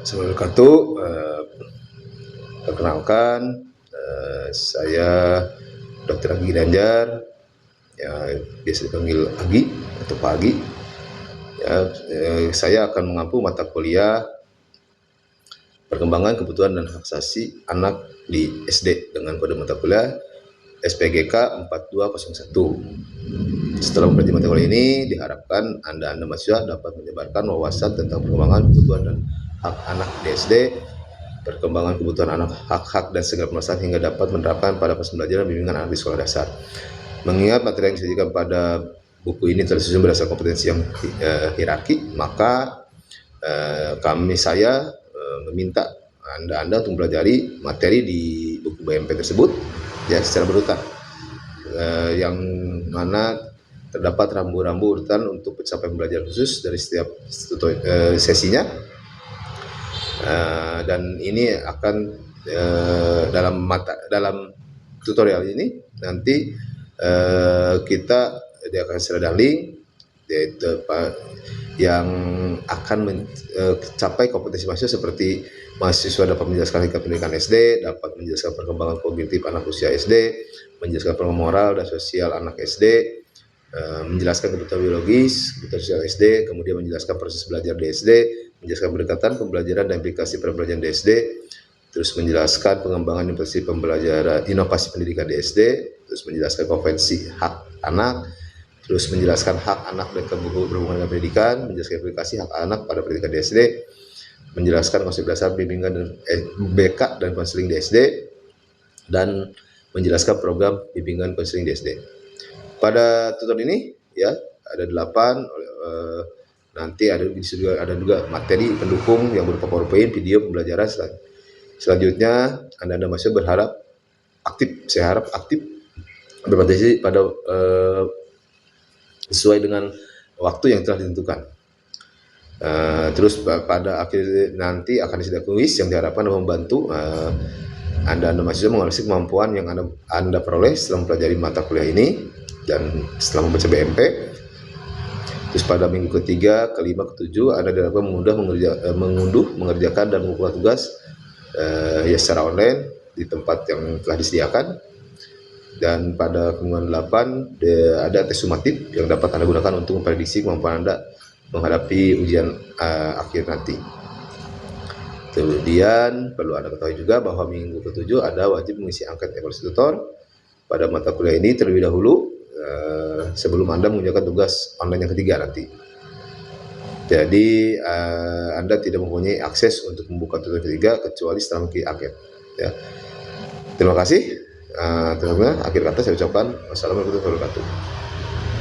Wabarakatuh. Perkenalkan, saya Dr. Agi Danjar, ya, biasa dipanggil Agi atau Pak Agi. Ya, saya akan mengampu mata kuliah perkembangan kebutuhan dan hak asasi anak di SD dengan kode mata kuliah SPGK 4201. Setelah mempelajari mata kuliah ini, diharapkan Anda mahasiswa dapat menyebarkan wawasan tentang perkembangan kebutuhan dan hak anak di SD, perkembangan kebutuhan anak, hak-hak dan segala permasalahan hingga dapat menerapkan pada proses pembelajaran bimbingan anak di sekolah dasar. Mengingat materi yang disajikan pada buku ini tersusun berdasarkan kompetensi yang hierarki, maka saya meminta Anda untuk mempelajari materi di buku BMP tersebut ya secara berurutan, yang mana terdapat rambu-rambu urutan untuk pencapaian pembelajaran khusus dari setiap sesinya. Dan ini akan dalam tutorial ini nanti dia akan secara daring, yaitu yang akan mencapai kompetensi mahasiswa seperti mahasiswa dapat menjelaskan tingkat pendidikan SD, dapat menjelaskan perkembangan kognitif anak usia SD, menjelaskan perkembangan moral dan sosial anak SD, menjelaskan kebutuhan biologis, kebutuhan sosial SD, kemudian menjelaskan proses belajar di SD, menjelaskan pendekatan pembelajaran dan aplikasi pembelajaran di SD, terus menjelaskan pengembangan inovasi pendidikan di SD, terus menjelaskan konvensi hak anak, terus menjelaskan hak anak dan berhubungan dengan pendidikan, menjelaskan aplikasi hak anak pada pendidikan di SD, menjelaskan konsep dasar bimbingan dan BK dan konseling di SD, dan menjelaskan program bimbingan konseling di SD. Pada tutorial ini ya ada 8, nanti ada juga materi pendukung yang berupa PowerPoint, video pembelajaran. Selanjutnya Anda mahasiswa saya harap aktif berpartisipasi pada sesuai dengan waktu yang telah ditentukan. Terus pada akhir nanti akan disediakan kuis yang diharapkan membantu Anda mahasiswa menganalisis kemampuan yang Anda peroleh setelah mempelajari mata kuliah ini dan setelah membaca BMP. Terus pada minggu ketiga, kelima, ketujuh Anda diharapkan mengunduh, mengerjakan dan mengumpulkan tugas ya secara online di tempat yang telah disediakan. Dan pada minggu 8 ada tes sumatif yang dapat Anda gunakan untuk memprediksi kemampuan Anda menghadapi ujian akhir nanti. Kemudian perlu Anda ketahui juga bahwa minggu ke-7 Anda wajib mengisi angket evaluasi tutor pada mata kuliah ini terlebih dahulu sebelum Anda mengerjakan tugas online yang ketiga nanti. Jadi Anda tidak mempunyai akses untuk membuka tugas ketiga kecuali setelah mengisi angket. Ya. Terima kasih. Akhir kata saya ucapkan wassalamualaikum warahmatullahi wabarakatuh.